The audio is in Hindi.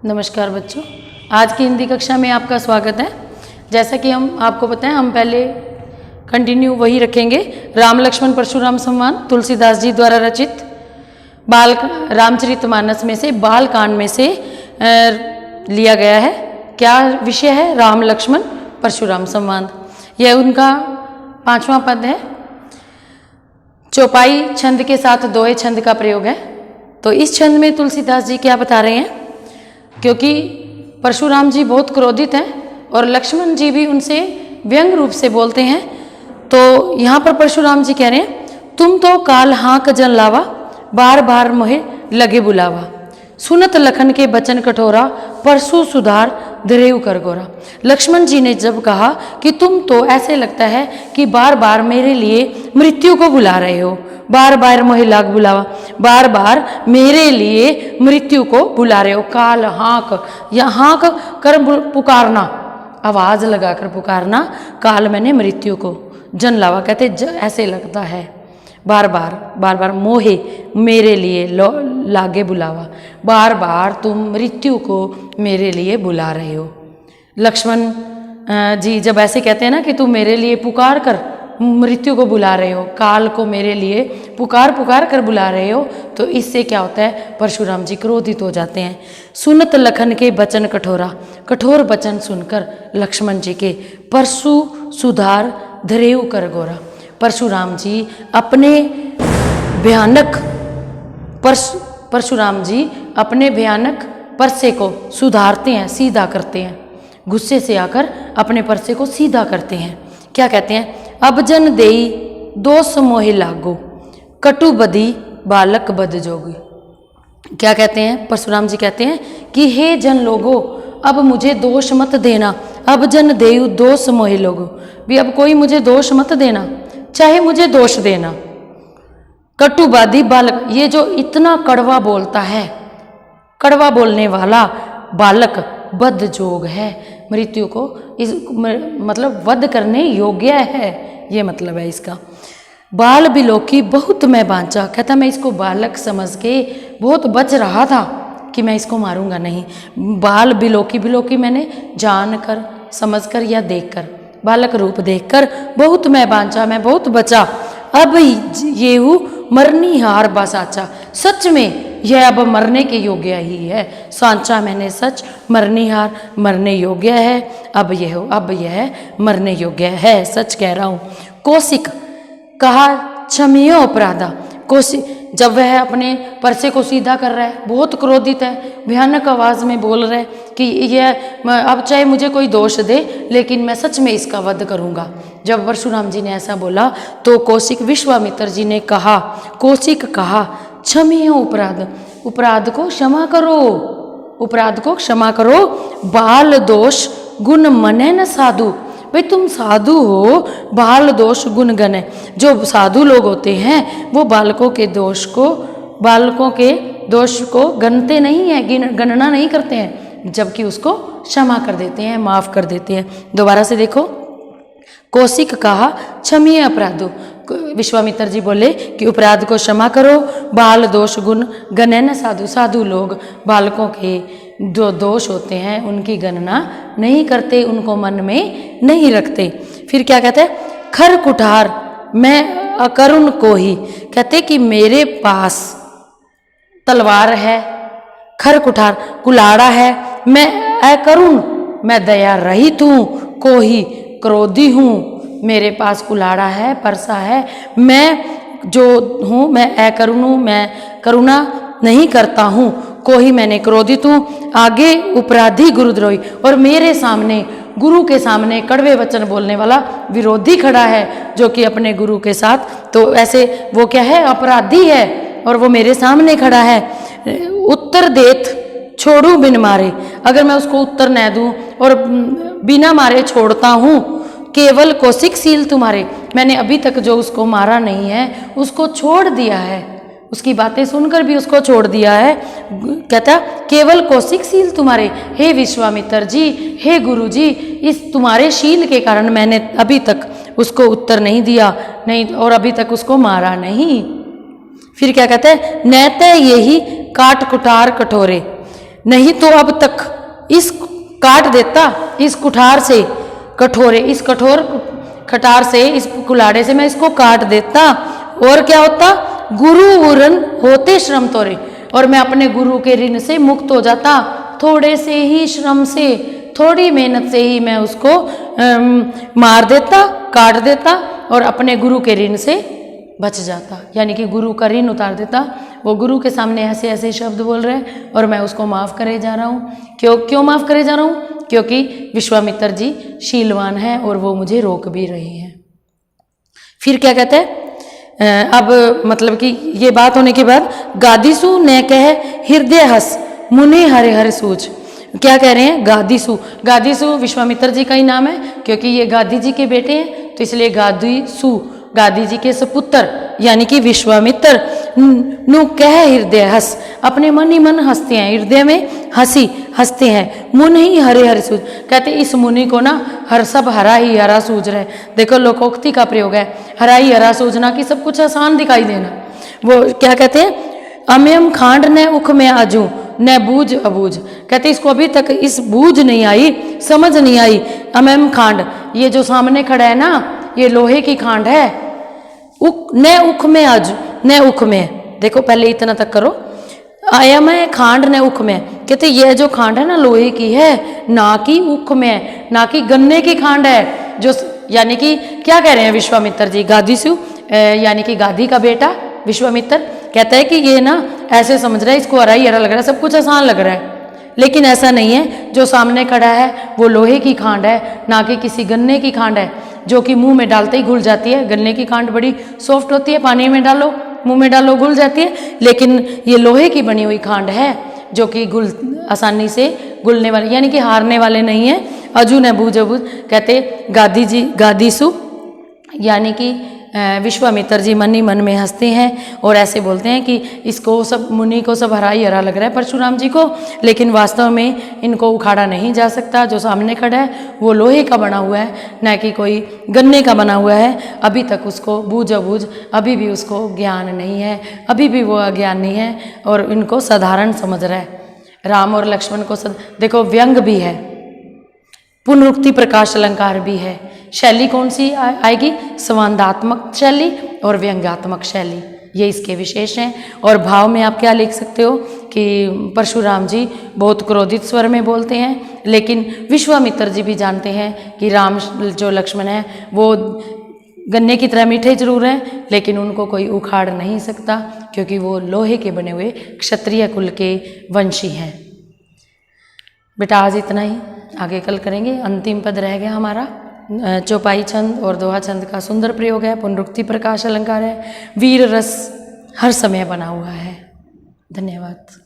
नमस्कार बच्चों, आज की हिंदी कक्षा में आपका स्वागत है। जैसा कि हम आपको पता है, हम पहले कंटिन्यू वही रखेंगे। राम लक्ष्मण परशुराम संवाद तुलसीदास जी द्वारा रचित बाल रामचरितमानस में से बाल कांड में से लिया गया है। क्या विषय है? राम लक्ष्मण परशुराम संवाद। यह उनका 5वां पद है। चौपाई छंद के साथ दोहे छंद का प्रयोग है। तो इस छंद में तुलसीदास जी क्या बता रहे हैं? क्योंकि परशुराम जी बहुत क्रोधित हैं और लक्ष्मण जी भी उनसे व्यंग रूप से बोलते हैं। तो यहाँ पर परशुराम जी कह रहे हैं, तुम तो काल हाँक जन लावा, बार बार मोहे लगे बुलावा। सुनत लखन के बचन कठोरा, परसु सुधार धरेउ कर गोरा। लक्ष्मण जी ने जब कहा कि तुम तो ऐसे लगता है कि बार बार मेरे लिए मृत्यु को बुला रहे हो, बार बार मोहे लाग बुलावा, बार बार मेरे लिए मृत्यु को बुला रहे हो। काल हाँक, या हाँक कर पुकारना, आवाज लगाकर पुकारना। काल मैंने मृत्यु को, जन लावा कहते ऐसे लगता है, बार बार मोहे मेरे लिए लागे बुलावा, बार बार तुम मृत्यु को मेरे लिए बुला रहे हो। लक्ष्मण जी जब ऐसे कहते हैं ना कि तुम मेरे लिए पुकार कर मृत्यु को बुला रहे हो, काल को मेरे लिए पुकार कर बुला रहे हो, तो इससे क्या होता है? परशुराम जी क्रोधित हो जाते हैं। सुनत लखन के बचन कठोरा, कठोर वचन सुनकर लक्ष्मण जी के परसु सुधार धरेउ कर गोरा। परशुराम जी अपने भयानक परशुराम जी अपने भयानक परसे को सुधारते हैं, सीधा करते हैं। गुस्से से आकर अपने परसे को सीधा करते हैं। क्या कहते हैं? अब जन देई दोष मोहि लागो, कटु बदी बालक बद जोगी। क्या कहते हैं? परशुराम जी कहते हैं कि हे जन लोगो, अब मुझे दोष मत देना। अब जन देयु दोष मोहि लोगो, भी अब कोई मुझे दोष मत देना, चाहे मुझे दोष देना। कटुबादी बालक, ये जो इतना कड़वा बोलता है, कड़वा बोलने वाला बालक बद जोग है, मृत्यु को इस मतलब वध करने योग्य है, ये मतलब है इसका। बाल बिलोकी बहुत मैं बांचा, कहता मैं इसको बालक समझ के बहुत बच रहा था कि मैं इसको मारूंगा नहीं। बाल बिलोकी, बिलोकी मैंने जानकर, समझकर या देखकर, बालक रूप देखकर बहुत मैं बांचा, मैं बहुत बचा। अब येहू मरनी हार बसाचा, सच में यह अब मरने के योग्य ही है। सांचा मैंने सच, मरनी हार मरने योग्य है, अब यह मरने योग्य है, सच कह रहा हूँ। कौशिक कहा क्षमियो अपराधा, कौशिक जब वह अपने परसे को सीधा कर रहा है, बहुत क्रोधित है, भयानक आवाज में बोल रहा है कि यह अब चाहे मुझे कोई दोष दे, लेकिन मैं सच में इसका वध करूंगा। जब परशुराम जी ने ऐसा बोला तो कौशिक विश्वामित्र जी ने कहा, कौशिक कहा क्षमियो अपराध, अपराध को क्षमा करो, अपराध को क्षमा करो। बाल दोष गुण मने न साधु, भाई तुम साधु हो, बाल दोष गुण गण है। जो साधु लोग होते हैं वो बालकों के दोष को गणते नहीं है, गणना नहीं करते हैं, जबकि उसको क्षमा कर देते हैं, माफ कर देते हैं। दोबारा से देखो, कौशिक कहा क्षमीय अपराधो, विश्वामित्र जी बोले कि अपराध को क्षमा करो। बाल दोष गुण गणन साधु, साधु लोग बालकों के जो दोष होते हैं उनकी गणना नहीं करते, उनको मन में नहीं रखते। फिर क्या कहते हैं? खर कुठार मैं अकरुण को ही, कहते कि मेरे पास तलवार है, खर कुठार कुलाड़ा है, मैं अकरुण मैं दया रहित हूँ, को ही क्रोधी हूँ, मेरे पास कुलाड़ा है, परसा है, मैं जो हूँ मैं अकरुण हूँ, मैं करुणा नहीं करता हूँ, को ही मैंने क्रोधित हूँ। आगे अपराधी गुरुद्रोही, और मेरे सामने गुरु के सामने कड़वे वचन बोलने वाला विरोधी खड़ा है, जो कि अपने गुरु के साथ, तो ऐसे वो क्या है? अपराधी है, और वो मेरे सामने खड़ा है। उत्तर देत छोड़ू बिन मारे, अगर मैं उसको उत्तर न दूं और बिना मारे छोड़ता हूँ, केवल कौशिकशील तुम्हारे, मैंने अभी तक जो उसको मारा नहीं है उसको छोड़ दिया है, उसकी बातें सुनकर भी उसको छोड़ दिया है। कहता केवल कौशिकशील तुम्हारे, हे विश्वामित्र जी, हे गुरु जी, इस तुम्हारे शील के कारण मैंने अभी तक उसको उत्तर नहीं दिया, नहीं और अभी तक उसको मारा नहीं। फिर क्या कहते हैं? नैते यही काट कुठार कठोरे, नहीं तो अब तक इस काट देता इस कुठार से, कठोरे, इस कठोर खटार से, इस कुलाड़े से मैं इसको काट देता, और क्या होता, गुरु उरन होते श्रम तोरे, और मैं अपने गुरु के ऋण से मुक्त हो जाता। थोड़े से ही श्रम से, थोड़ी मेहनत से ही मैं उसको मार देता, काट देता और अपने गुरु के ऋण से बच जाता, यानी कि गुरु का ऋण उतार देता। वो गुरु के सामने ऐसे ऐसे शब्द बोल रहे हैं और मैं उसको माफ़ करे जा रहा हूँ। क्यों माफ़ करे जा रहा हूँ? क्योंकि विश्वामित्र जी शीलवान हैं और वो मुझे रोक भी रहे हैं। फिर क्या कहते हैं, अब मतलब कि ये बात होने के बाद, गादीसु ने कह हृदय हस मुनि हरे हरे सूझ। क्या कह रहे हैं? गादीसु, गादीसु विश्वामित्र जी का ही नाम है, क्योंकि ये गादी जी के बेटे हैं, तो इसलिए गादीसु, गादी जी के सपुत्र यानी कि विश्वामित्र। नु कह हृदय हस, अपने मन ही मन हंसते हैं, हृदय में हंसते हैं। मुन ही हरे हरे सूझ, कहते इस मुनि को ना हर सब हरा ही हरा सूझ रहा है। देखो लोकोक्ति का प्रयोग है, हरा ही हरा सूझना, कि सब कुछ आसान दिखाई देना। वो क्या कहते हैं, अमयम खांड न उख में आजू न बूझ अबूझ, कहते इसको अभी तक इस बूझ नहीं आई, समझ नहीं आई। अमयम खांड, ये जो सामने खड़ा है ना, ये लोहे की खांड है। न उख में आजू, न उख में, देखो पहले इतना तक करो, आया मैं खांड न उख में, कहते यह जो खांड है ना लोहे की है, ना कि उख में, ना कि गन्ने की खांड है। जो यानी कि क्या कह रहे हैं विश्वामित्र जी, गादीसु यानी कि गादी का बेटा विश्वामित्र कहता है कि ये ना ऐसे समझ रहा है, इसको हरा ही हरा लग रहा है, सब कुछ आसान लग रहा है, लेकिन ऐसा नहीं है। जो सामने खड़ा है वो लोहे की खांड है, ना कि किसी गन्ने की खांड है, जो कि मुंह में डालते ही घुल जाती है। गन्ने की खांड बड़ी सॉफ्ट होती है, पानी में डालो, मुंह में डालो, घुल जाती है, लेकिन ये लोहे की बनी हुई खांड है, जो कि आसानी से घुलने वाले, यानी कि हारने वाले नहीं है। अजू न बूझ अबूझ, कहते गादी जी, गादीसु यानी कि विश्वामित्र जी मन ही मन में हंसते हैं और ऐसे बोलते हैं कि इसको सब, मुनि को सब हरा ही हरा लग रहा है परशुराम जी को, लेकिन वास्तव में इनको उखाड़ा नहीं जा सकता। जो सामने खड़ा है वो लोहे का बना हुआ है, न कि कोई गन्ने का बना हुआ है। अभी तक उसको बूझ अबूझ, अभी भी उसको ज्ञान नहीं है, अभी भी वो अज्ञान नहीं है और इनको साधारण समझ रहा है। राम और लक्ष्मण को देखो, व्यंग भी है, पुनरुक्ति प्रकाश अलंकार भी है। शैली कौन सी आएगी? संवादात्मक शैली और व्यंग्यात्मक शैली, ये इसके विशेष हैं। और भाव में आप क्या लिख सकते हो कि परशुराम जी बहुत क्रोधित स्वर में बोलते हैं, लेकिन विश्वामित्र जी भी जानते हैं कि राम जो लक्ष्मण है वो गन्ने की तरह मीठे जरूर हैं, लेकिन उनको कोई उखाड़ नहीं सकता, क्योंकि वो लोहे के बने हुए क्षत्रिय कुल के वंशी हैं। बेटा आज इतना ही, आगे कल करेंगे। अंतिम पद रह गया हमारा चौपाई छंद और दोहा छंद का सुंदर प्रयोग है, पुनरुक्ति प्रकाश अलंकार है, वीर रस हर समय बना हुआ है। धन्यवाद।